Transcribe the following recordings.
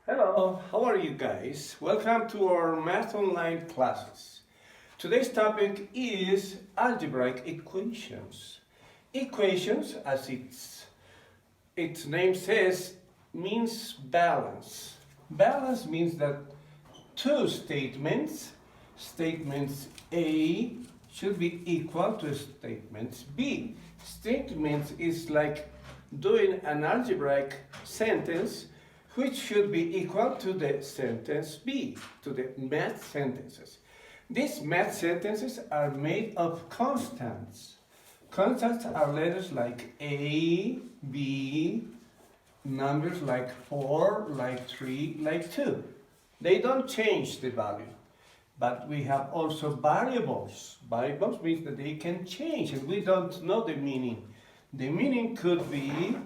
Hello, how are you guys? Welcome to our Math Online classes. Today's topic is algebraic equations. Equations, as its name says, means balance. Balance means that two statements A should be equal to statements B. Statements is like doing an algebraic sentence which should be equal to the sentence B, to the math sentences. These math sentences are made of constants. Constants are letters like A, B, numbers like 4, like 3, like 2. They don't change the value. But we have also variables. Variables means that they can change and we don't know the meaning. The meaning could be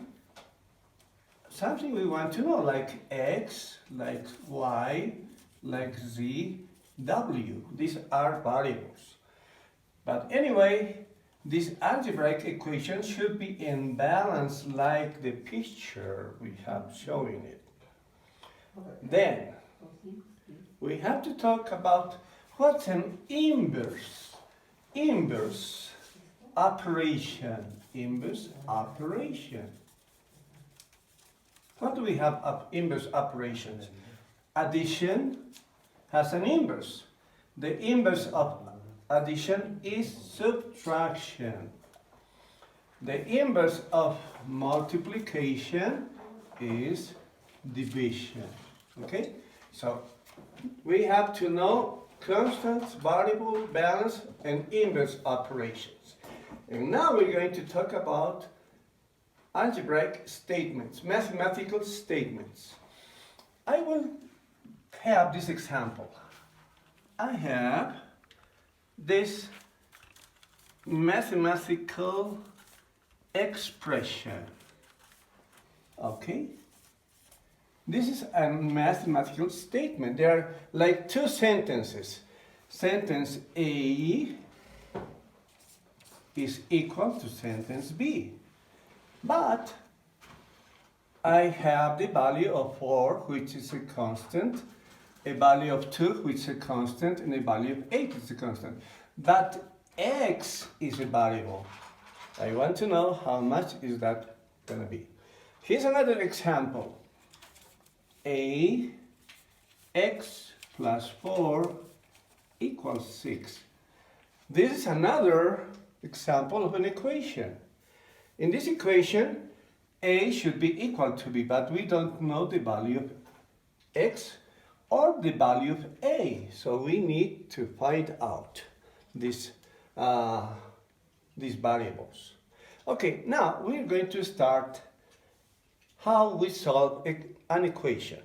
something we want to know, like X, like Y, like Z, W. These are variables. But anyway, these algebraic equations should be in balance like the picture we have showing it. Then, we have to talk about what's an inverse. Inverse operation. Inverse operation. What do we have of inverse operations? Addition has an inverse. The inverse of addition is subtraction. The inverse of multiplication is division. Okay? So we have to know constants, variable, balance, and inverse operations. And now we're going to talk about algebraic statements, mathematical statements. I will have this example. I have this mathematical expression. Okay? This is a mathematical statement. There are like two sentences. Sentence A is equal to sentence B. But I have the value of 4, which is a constant, a value of 2, which is a constant, and a value of 8, which is a constant. But X is a variable. I want to know how much is that going to be. Here's another example. X plus 4 equals 6. This is another example of an equation. In this equation, A should be equal to B, but we don't know the value of X or the value of A. So we need to find out these variables. Okay, now we're going to start how we solve an equation.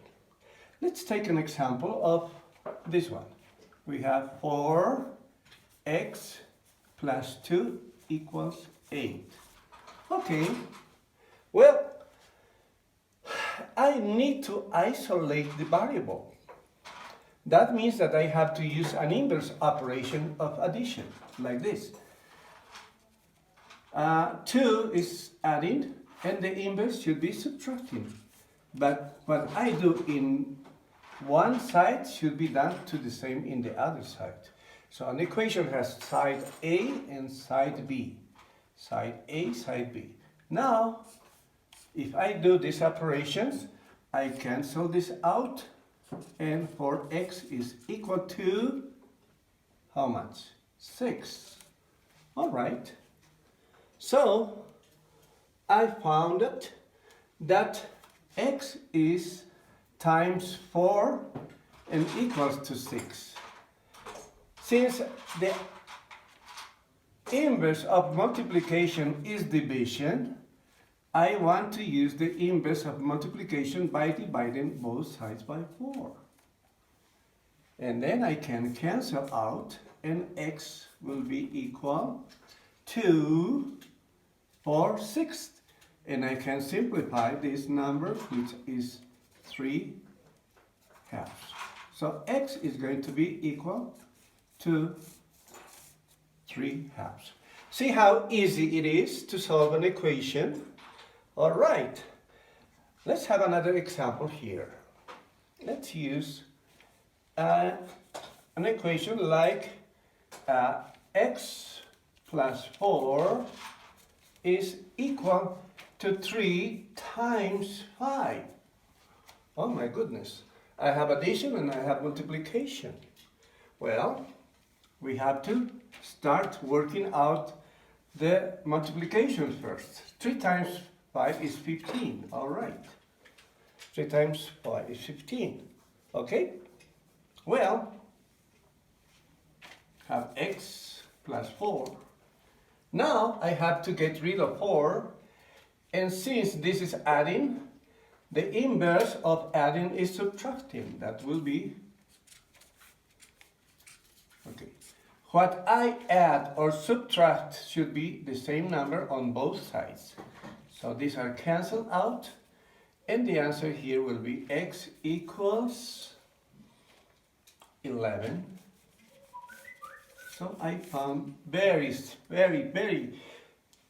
Let's take an example of this one. We have 4x plus 2 equals 8. Okay, well, I need to isolate the variable. That means that I have to use an inverse operation of addition, like this. 2 is adding, and the inverse should be subtracting. But what I do in one side should be done to the same in the other side. So an equation has side A and side B. Side A, side B. Now, if I do these operations, I cancel this out, and 4x is equal to how much? 6. All right. So, I found it that x is times 4 and equals to 6. Since the inverse of multiplication is division, I want to use the inverse of multiplication by dividing both sides by 4. And then I can cancel out, and x will be equal to 4/6. And I can simplify this number, which is 3/2. So x is going to be equal to 3/2. See how easy it is to solve an equation? All right, let's have another example here. let's use an equation like x plus 4 is equal to 3 times 5. Oh my goodness. I have addition and I have multiplication. Well, we have to start working out the multiplication first. 3 times 5 is 15. All right. 3 times 5 is 15. Okay? Well, have x plus 4. Now I have to get rid of 4. And since this is adding, the inverse of adding is subtracting. That will be, okay. What I add or subtract should be the same number on both sides. So these are canceled out. And the answer here will be x equals 11. So I found very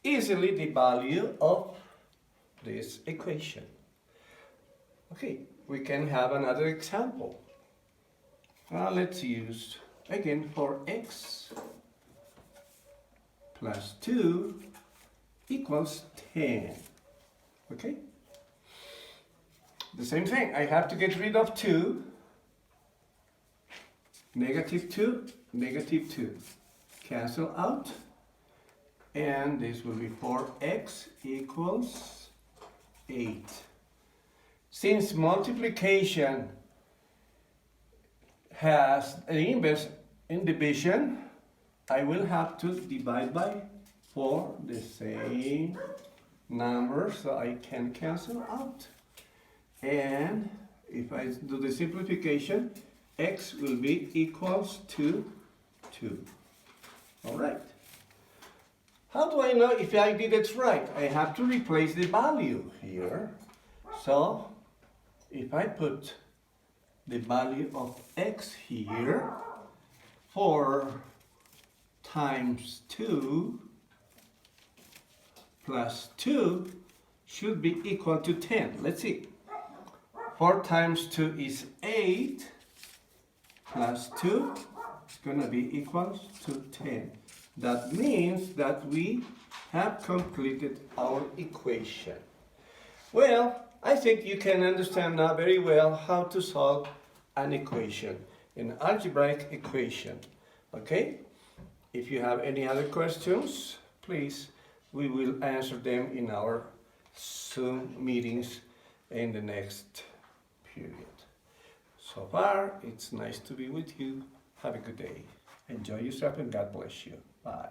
easily the value of this equation. Okay, we can have another example. Let's use, again, for x plus 2 equals 10. Okay? The same thing, I have to get rid of 2. Negative 2, negative 2. Cancel out. And this will be 4x equals 8. Since multiplication has an inverse in division, I will have to divide by 4 the same number, so I can cancel out. And if I do the simplification, x will be equals to 2. All right. How do I know if I did it right? I have to replace the value here. So, if I put the value of x here, 4 times 2 plus 2 should be equal to 10. Let's see. 4 times 2 is 8 plus 2 is going to be equal to 10. That means that we have completed our equation. Well, I think you can understand now very well how to solve an equation, an algebraic equation. Okay? If you have any other questions, please, we will answer them in our Zoom meetings in the next period. So far, it's nice to be with you. Have a good day. Enjoy yourself and God bless you. Bye.